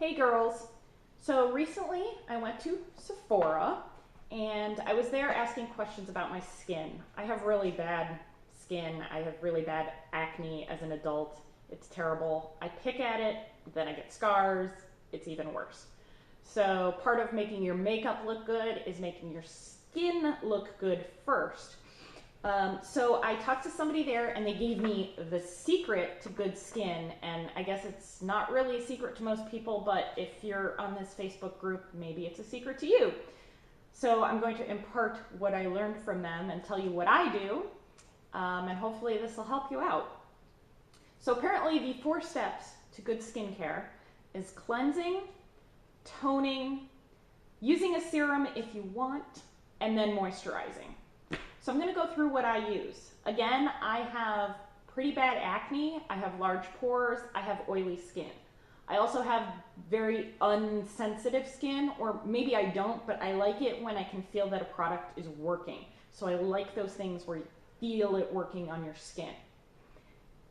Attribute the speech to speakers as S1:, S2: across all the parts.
S1: Hey girls. So recently I went to Sephora and I was there asking questions about my skin. I have really bad skin. I have really bad acne as an adult. It's terrible. I pick at it, then I get scars. It's even worse. So part of making your makeup look good is making your skin look good first. So I talked to somebody there and they gave me the secret to good skin, and I guess it's not really a secret to most people, but if you're on this Facebook group, maybe it's a secret to you. So I'm going to impart what I learned from them and tell you what I do, and hopefully this will help you out. So apparently the 4 steps to good skincare is cleansing, toning, using a serum if you want, and then moisturizing. So I'm going to go through what I use. Again, I have pretty bad acne, I have large pores, I have oily skin. I also have very unsensitive skin, or maybe I don't, but I like it when I can feel that a product is working. So I like those things where you feel it working on your skin.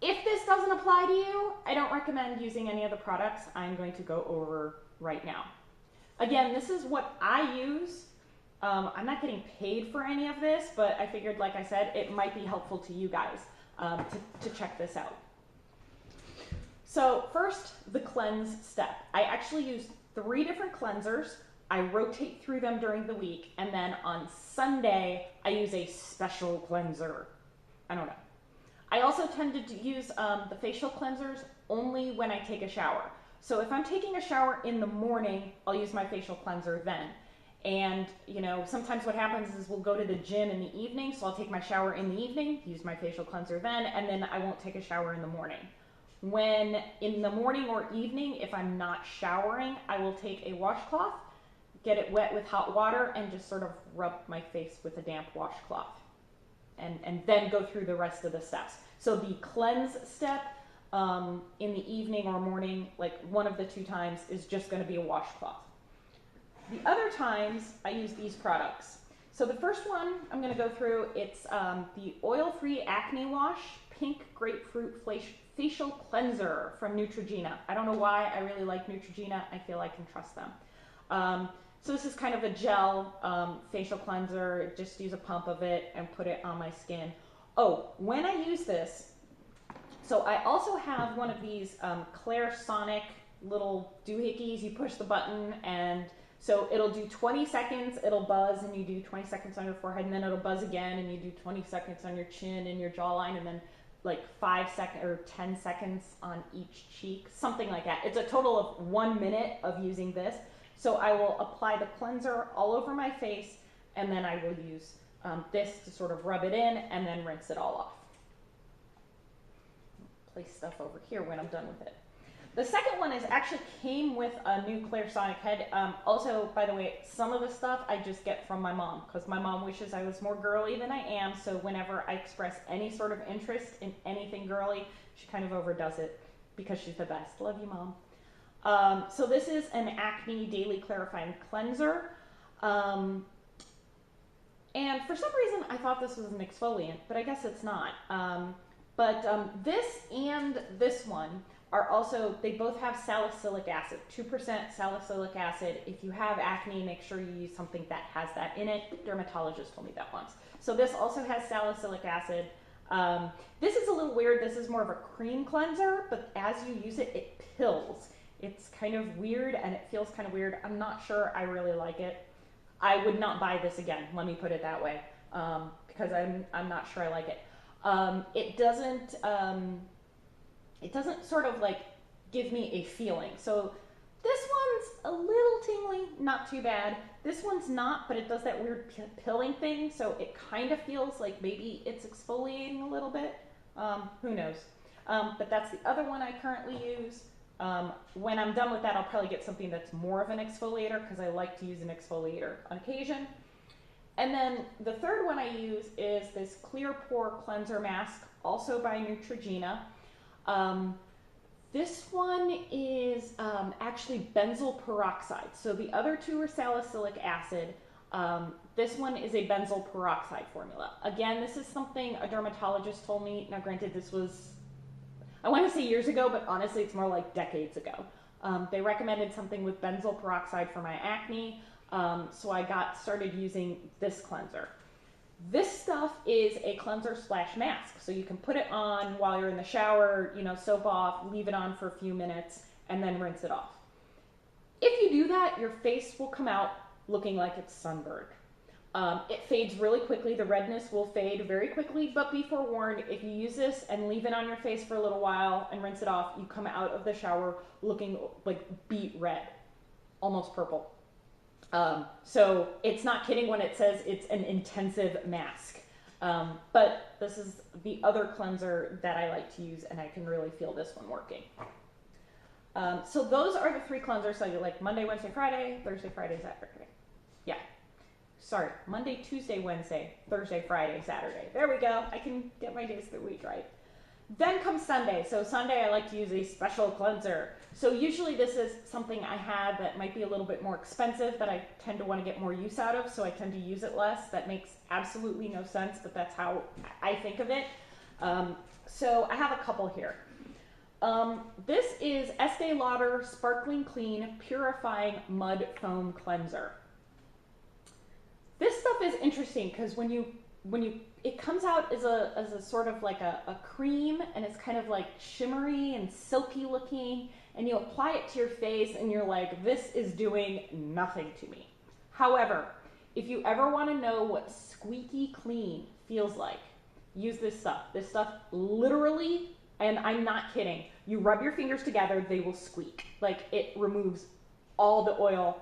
S1: If this doesn't apply to you, I don't recommend using any of the products I'm going to go over right now. Again, this is what I use. I'm not getting paid for any of this, but I figured, like I said, it might be helpful to you guys to check this out. So first, the cleanse step. I actually use 3 different cleansers. I rotate through them during the week, and then on Sunday, I use a special cleanser. I don't know. I also tend to use the facial cleansers only when I take a shower. So if I'm taking a shower in the morning, I'll use my facial cleanser then. And, you know, sometimes what happens is we'll go to the gym in the evening, so I'll take my shower in the evening, use my facial cleanser then, and then I won't take a shower in the morning. When in the morning or evening, if I'm not showering, I will take a washcloth, get it wet with hot water, and just sort of rub my face with a damp washcloth. And then go through the rest of the steps. So the cleanse step in the evening or morning, like one of the 2 times, is just going to be a washcloth. The other times, I use these products. So the first one I'm going to go through, it's the Oil-Free Acne Wash Pink Grapefruit Facial Cleanser from Neutrogena. I don't know why, I really like Neutrogena. I feel I can trust them. So this is kind of a gel facial cleanser. Just use a pump of it and put it on my skin. Oh, when I use this, so I also have one of these Clairsonic little doohickeys. You push the button and so it'll do 20 seconds, it'll buzz, and you do 20 seconds on your forehead, and then it'll buzz again, and you do 20 seconds on your chin and your jawline, and then like 5 seconds or 10 seconds on each cheek, something like that. It's a total of 1 minute of using this. So I will apply the cleanser all over my face, and then I will use this to sort of rub it in, and then rinse it all off. Place stuff over here when I'm done with it. The second one is actually came with a new Clairsonic head. Also, by the way, some of the stuff I just get from my mom, because my mom wishes I was more girly than I am, so whenever I express any sort of interest in anything girly, she kind of overdoes it because she's the best. Love you, Mom. So this is an Acne Daily Clarifying Cleanser. And for some reason, I thought this was an exfoliant, but I guess it's not. This and this one are also, they both have salicylic acid, 2% salicylic acid. If you have acne, make sure you use something that has that in it. Dermatologist told me that once. So this also has salicylic acid. This is a little weird. This is more of a cream cleanser, but as you use it, it pills. It's kind of weird and it feels kind of weird. I'm not sure I really like it. I would not buy this again, let me put it that way, because I'm not sure I like it. It doesn't sort of like give me a feeling. So this one's a little tingly, not too bad. This one's not, but it does that weird pilling thing, so it kind of feels like maybe it's exfoliating a little bit. Who knows? But that's the other one I currently use. When I'm done with that, I'll probably get something that's more of an exfoliator because I like to use an exfoliator on occasion. And then the third one I use is this Clear Pore Cleanser Mask, also by Neutrogena. This one is actually benzoyl peroxide. So the other 2 are salicylic acid. This one is a benzoyl peroxide formula. Again, this is something a dermatologist told me. Now granted, this was, I want to say years ago, but honestly it's more like decades ago. They recommended something with benzoyl peroxide for my acne, so I got started using this cleanser. This stuff is a cleanser splash mask, so you can put it on while you're in the shower, you know, soap off, leave it on for a few minutes, and then rinse it off. If you do that, your face will come out looking like it's sunburned. It fades really quickly. The redness will fade very quickly, but be forewarned, if you use this and leave it on your face for a little while and rinse it off, you come out of the shower looking like beet red, almost purple. So it's not kidding when it says it's an intensive mask. But this is the other cleanser that I like to use, and I can really feel this one working. So those are the 3 cleansers. So you like Monday, Wednesday, Friday, Thursday, Friday, Saturday. Yeah. Sorry, Monday, Tuesday, Wednesday, Thursday, Friday, Saturday. There we go. I can get my days of the week right. Then comes Sunday. So Sunday I like to use a special cleanser. So usually this is something I have that might be a little bit more expensive that I tend to want to get more use out of, so I tend to use it less. That makes absolutely no sense, but that's how I think of it. So I have a couple here. This is Estee Lauder Sparkling Clean Purifying Mud Foam Cleanser. This stuff is interesting because when you it comes out as a sort of like a cream, and it's kind of like shimmery and silky looking, and you apply it to your face and you're like, this is doing nothing to me. However, if you ever want to know what squeaky clean feels like, use this stuff. This stuff literally, and I'm not kidding, you rub your fingers together, they will squeak. Like, it removes all the oil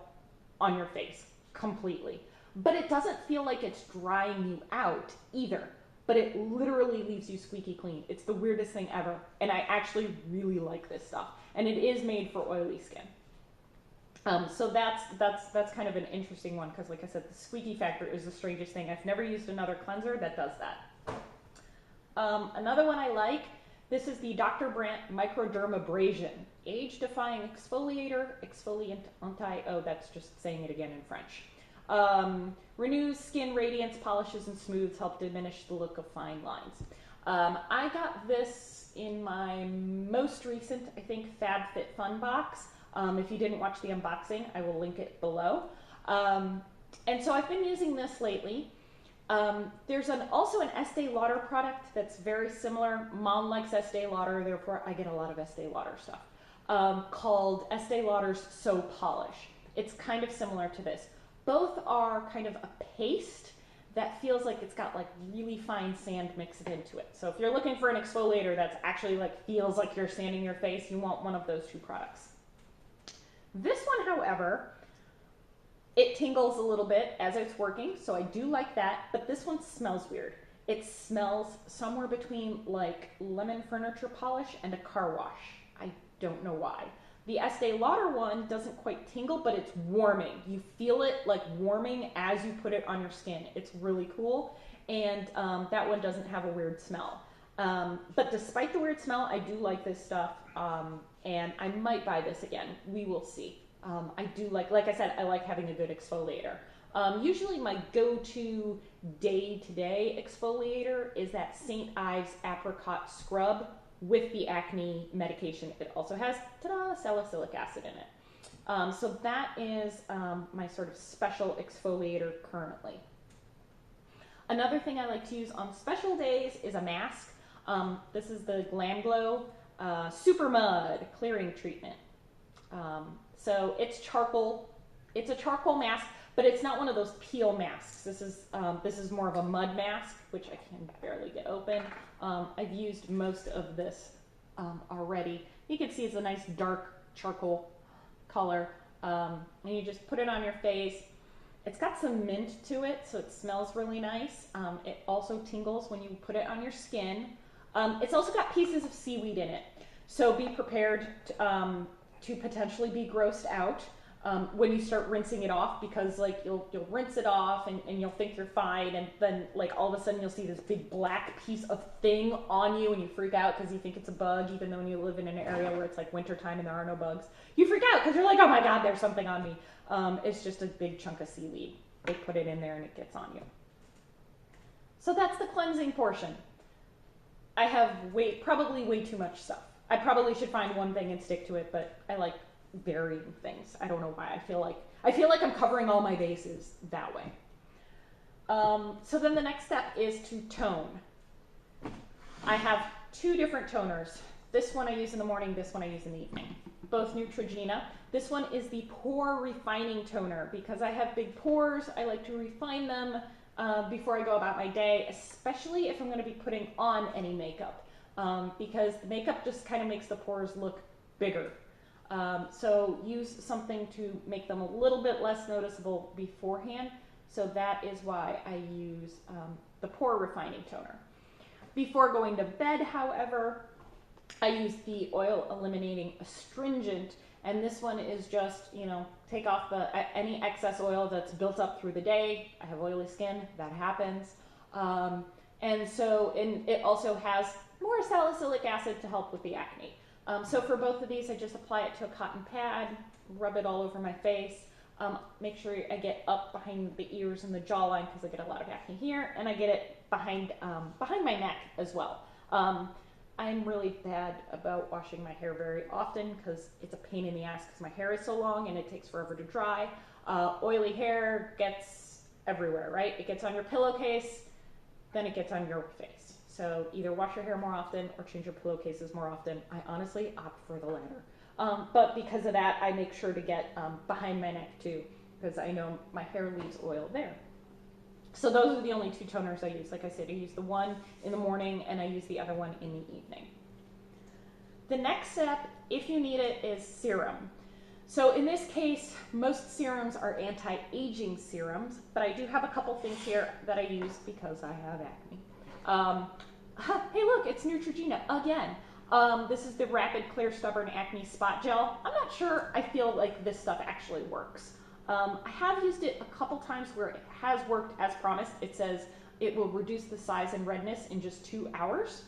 S1: on your face completely. But it doesn't feel like it's drying you out either. But it literally leaves you squeaky clean. It's the weirdest thing ever. And I actually really like this stuff. And it is made for oily skin. So that's kind of an interesting one, because like I said, the squeaky factor is the strangest thing. I've never used another cleanser that does that. Another one I like, this is the Dr. Brandt Microdermabrasion Age-Defying Exfoliant oh, that's just saying it again in French. Renews skin radiance, polishes and smooths, help diminish the look of fine lines. I got this in my most recent, I think, FabFitFun box. If you didn't watch the unboxing, I will link it below. And so I've been using this lately. There's also an Estee Lauder product that's very similar. Mom likes Estee Lauder, therefore I get a lot of Estee Lauder stuff, called Estee Lauder's So Polish. It's kind of similar to this. Both are kind of a paste that feels like it's got like really fine sand mixed into it. So if you're looking for an exfoliator that's actually like feels like you're sanding your face, you want one of those 2 products. This one, however, it tingles a little bit as it's working, so I do like that, but this one smells weird. It smells somewhere between like lemon furniture polish and a car wash. I don't know why. The Estee Lauder one doesn't quite tingle, but it's warming. You feel it like warming as you put it on your skin. It's really cool, and that one doesn't have a weird smell. But despite the weird smell, I do like this stuff, and I might buy this again. We will see. I do like I said, I like having a good exfoliator. Usually my go-to day-to-day exfoliator is that St. Ives Apricot Scrub with the acne medication. It also has, ta-da, salicylic acid in it. So that is my sort of special exfoliator currently. Another thing I like to use on special days is a mask. This is the Glam Glow Super Mud Clearing Treatment. So it's charcoal. It's a charcoal mask, but it's not one of those peel masks. This is more of a mud mask, which I can barely get open. I've used most of this already. You can see it's a nice dark charcoal color. And you just put it on your face. It's got some mint to it, so it smells really nice. It also tingles when you put it on your skin. It's also got pieces of seaweed in it, so be prepared to potentially be grossed out when you start rinsing it off, because like you'll rinse it off and you'll think you're fine, and then like all of a sudden you'll see this big black piece of thing on you and you freak out because you think it's a bug, even though when you live in an area where it's like wintertime and there are no bugs, you freak out because you're like, oh my god, there's something on me. It's just a big chunk of seaweed. They put it in there and it gets on you. So that's the cleansing portion. I have probably way too much stuff. I probably should find one thing and stick to it, but I like varying things. I don't know why. I feel like I'm covering all my bases that way. So then the next step is to tone. I have two different toners. This one I use in the morning, this one I use in the evening. Both Neutrogena. This one is the pore refining toner. Because I have big pores, I like to refine them before I go about my day, especially if I'm going to be putting on any makeup. Because the makeup just kind of makes the pores look bigger. So use something to make them a little bit less noticeable beforehand. So that is why I use the pore refining toner. Before going to bed, however, I use the oil eliminating astringent, and this one is just, you know, take off any excess oil that's built up through the day. I have oily skin, that happens. And it also has more salicylic acid to help with the acne. So for both of these, I just apply it to a cotton pad, rub it all over my face. Make sure I get up behind the ears and the jawline because I get a lot of acne here, and I get it behind my neck as well. I'm really bad about washing my hair very often because it's a pain in the ass because my hair is so long and it takes forever to dry. Oily hair gets everywhere, right? It gets on your pillowcase, then it gets on your face. So either wash your hair more often or change your pillowcases more often. I honestly opt for the latter. But because of that, I make sure to get behind my neck too, because I know my hair leaves oil there. So those are the only two toners I use. Like I said, I use the one in the morning and I use the other one in the evening. The next step, if you need it, is serum. So in this case, most serums are anti-aging serums, but I do have a couple things here that I use because I have acne. Hey look, it's Neutrogena again. This is the Rapid Clear Stubborn Acne Spot Gel. I'm not sure I feel like this stuff actually works. I have used it a couple times where it has worked as promised. It says it will reduce the size and redness in just 2 hours.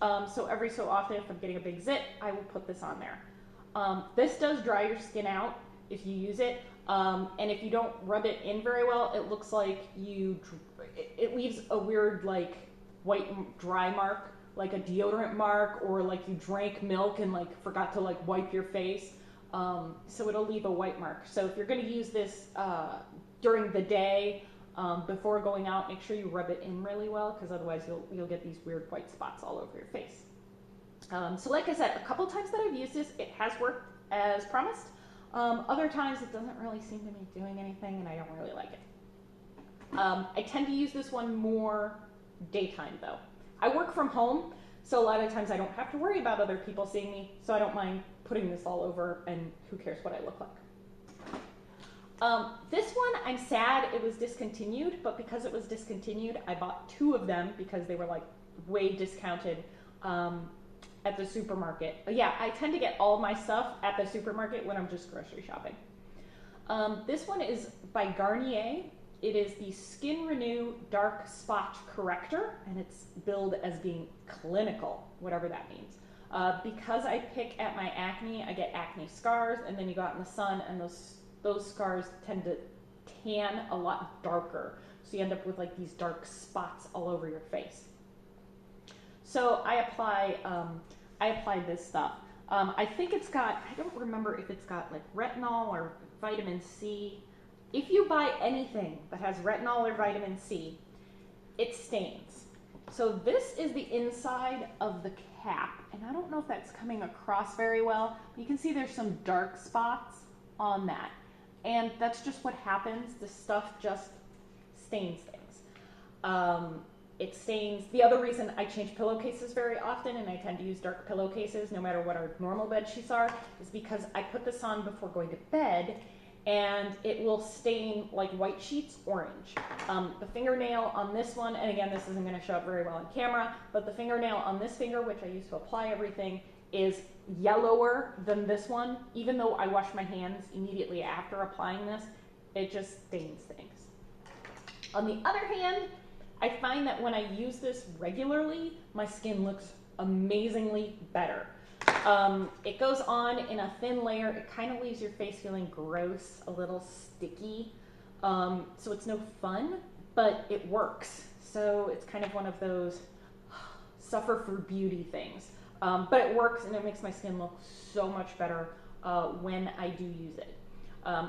S1: So every so often, if I'm getting a big zit, I will put this on there. This does dry your skin out if you use it. And if you don't rub it in very well, it looks like it leaves a weird like white dry mark, like a deodorant mark, or like you drank milk and like forgot to like wipe your face. So it'll leave a white mark. So if you're going to use this during the day before going out, make sure you rub it in really well, because otherwise you'll get these weird white spots all over your face. So like I said, a couple times that I've used this, it has worked as promised. Other times it doesn't really seem to be doing anything and I don't really like it. I tend to use this one more daytime though. I work from home, so a lot of times I don't have to worry about other people seeing me, so I don't mind putting this all over, and who cares what I look like. This one, I'm sad it was discontinued, but because it was discontinued, I bought 2 of them because they were like way discounted at the supermarket. But yeah, I tend to get all my stuff at the supermarket when I'm just grocery shopping. This one is by Garnier. It is the Skin Renew Dark Spot Corrector, and it's billed as being clinical, whatever that means. Because I pick at my acne, I get acne scars, and then you go out in the sun, and those scars tend to tan a lot darker. So you end up with like these dark spots all over your face. So I applied this stuff. I think it's got, I don't remember if it's got like retinol or vitamin C. If you buy anything that has retinol or vitamin C, it stains. So this is the inside of the cap, and I don't know if that's coming across very well. You can see there's some dark spots on that, and that's just what happens. This stuff just stains things. It stains. The other reason I change pillowcases very often, and I tend to use dark pillowcases no matter what our normal bed sheets are, is because I put this on before going to bed, and it will stain like white sheets orange. The fingernail on this one, and again, this isn't going to show up very well on camera, but the fingernail on this finger, which I use to apply everything, is yellower than this one. Even though I wash my hands immediately after applying this, it just stains things. On the other hand, I find that when I use this regularly, my skin looks amazingly better. It goes on in a thin layer. It kind of leaves your face feeling gross, a little sticky. So it's no fun, but it works. So it's kind of one of those suffer for beauty things. But it works, and it makes my skin look so much better when I do use it.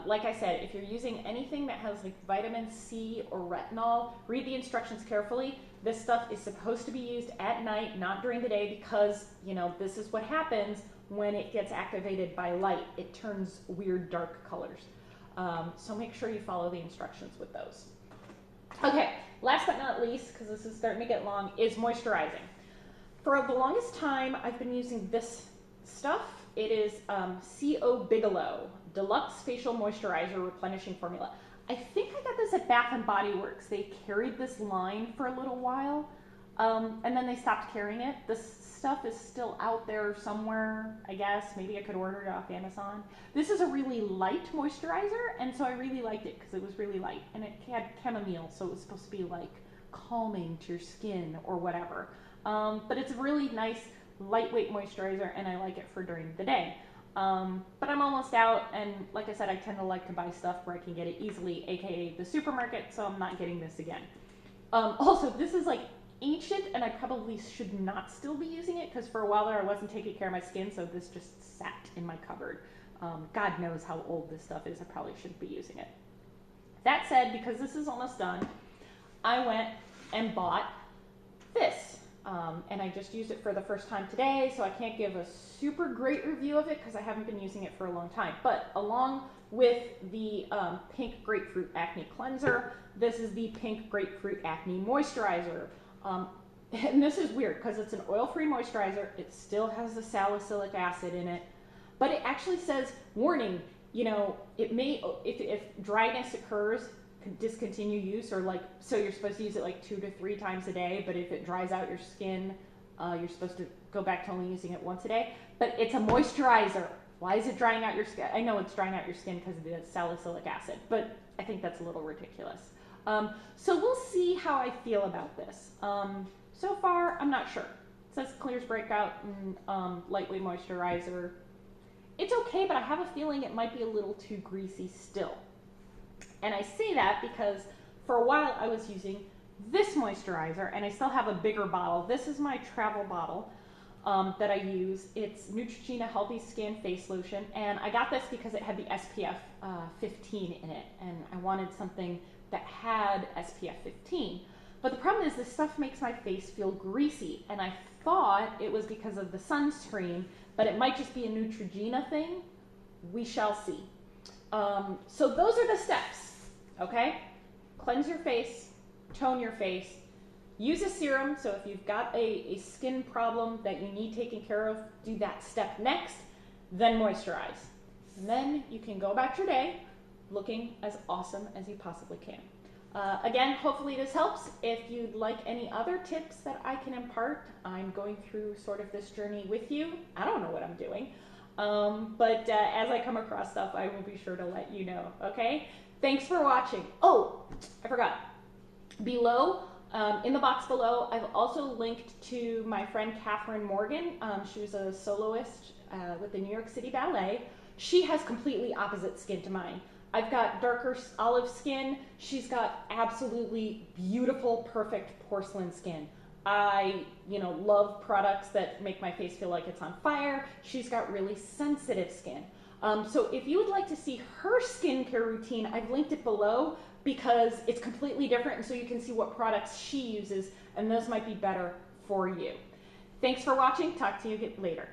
S1: Like I said, if you're using anything that has like vitamin C or retinol, read the instructions carefully. This stuff is supposed to be used at night, not during the day, because, you know, this is what happens when it gets activated by light. It turns weird dark colors. So make sure you follow the instructions with those. Okay, last but not least, because this is starting to get long, is moisturizing. For the longest time, I've been using this stuff. It is C.O. Bigelow Deluxe Facial Moisturizer Replenishing Formula. I think I got this at Bath & Body Works. They carried this line for a little while, and then they stopped carrying it. This stuff is still out there somewhere, I guess. Maybe I could order it off Amazon. This is a really light moisturizer, and so I really liked it because it was really light, and it had chamomile, so it was supposed to be like calming to your skin or whatever. But it's a really nice, lightweight moisturizer, and I like it for during the day. But I'm almost out, and like I said, I tend to like to buy stuff where I can get it easily, aka the supermarket, so I'm not getting this again. Also, this is like ancient, and I probably should not still be using it, because for a while there I wasn't taking care of my skin, so this just sat in my cupboard. God knows how old this stuff is. I probably shouldn't be using it. That said, because this is almost done, I went and bought this. And I just used it for the first time today, so I can't give a super great review of it because I haven't been using it for a long time. But along with the Pink Grapefruit Acne Cleanser, this is the Pink Grapefruit Acne Moisturizer. And this is weird because it's an oil-free moisturizer. It still has the salicylic acid in it, but it actually says, warning, you know, it may, if dryness occurs, discontinue use, or like, so you're supposed to use it like 2 to 3 times a day, but if it dries out your skin, you're supposed to go back to only using it once a day. But it's a moisturizer. Why is it drying out your skin? I know it's drying out your skin because of the salicylic acid, but I think that's a little ridiculous. So we'll see how I feel about this. So far, I'm not sure. It says clears breakout and lightweight moisturizer. It's okay, but I have a feeling it might be a little too greasy still. And I say that because for a while I was using this moisturizer, and I still have a bigger bottle. This is my travel bottle that I use. It's Neutrogena Healthy Skin Face Lotion, and I got this because it had the SPF 15 in it, and I wanted something that had SPF 15. But the problem is this stuff makes my face feel greasy, and I thought it was because of the sunscreen, but it might just be a Neutrogena thing. We shall see. So those are the steps, okay? Cleanse your face, tone your face, use a serum. So if you've got a skin problem that you need taken care of, do that step next, then moisturize. And then you can go about your day looking as awesome as you possibly can. Again, hopefully this helps. If you'd like any other tips that I can impart, I'm going through sort of this journey with you. I don't know what I'm doing. But as I come across stuff, I will be sure to let you know, okay? Thanks for watching. Oh, I forgot. Below, in the box below, I've also linked to my friend Catherine Morgan. She was a soloist with the New York City Ballet. She has completely opposite skin to mine. I've got darker olive skin. She's got absolutely beautiful, perfect porcelain skin. I, love products that make my face feel like it's on fire. She's got really sensitive skin. So if you would like to see her skincare routine, I've linked it below because it's completely different, and so you can see what products she uses, and those might be better for you. Thanks for watching. Talk to you later.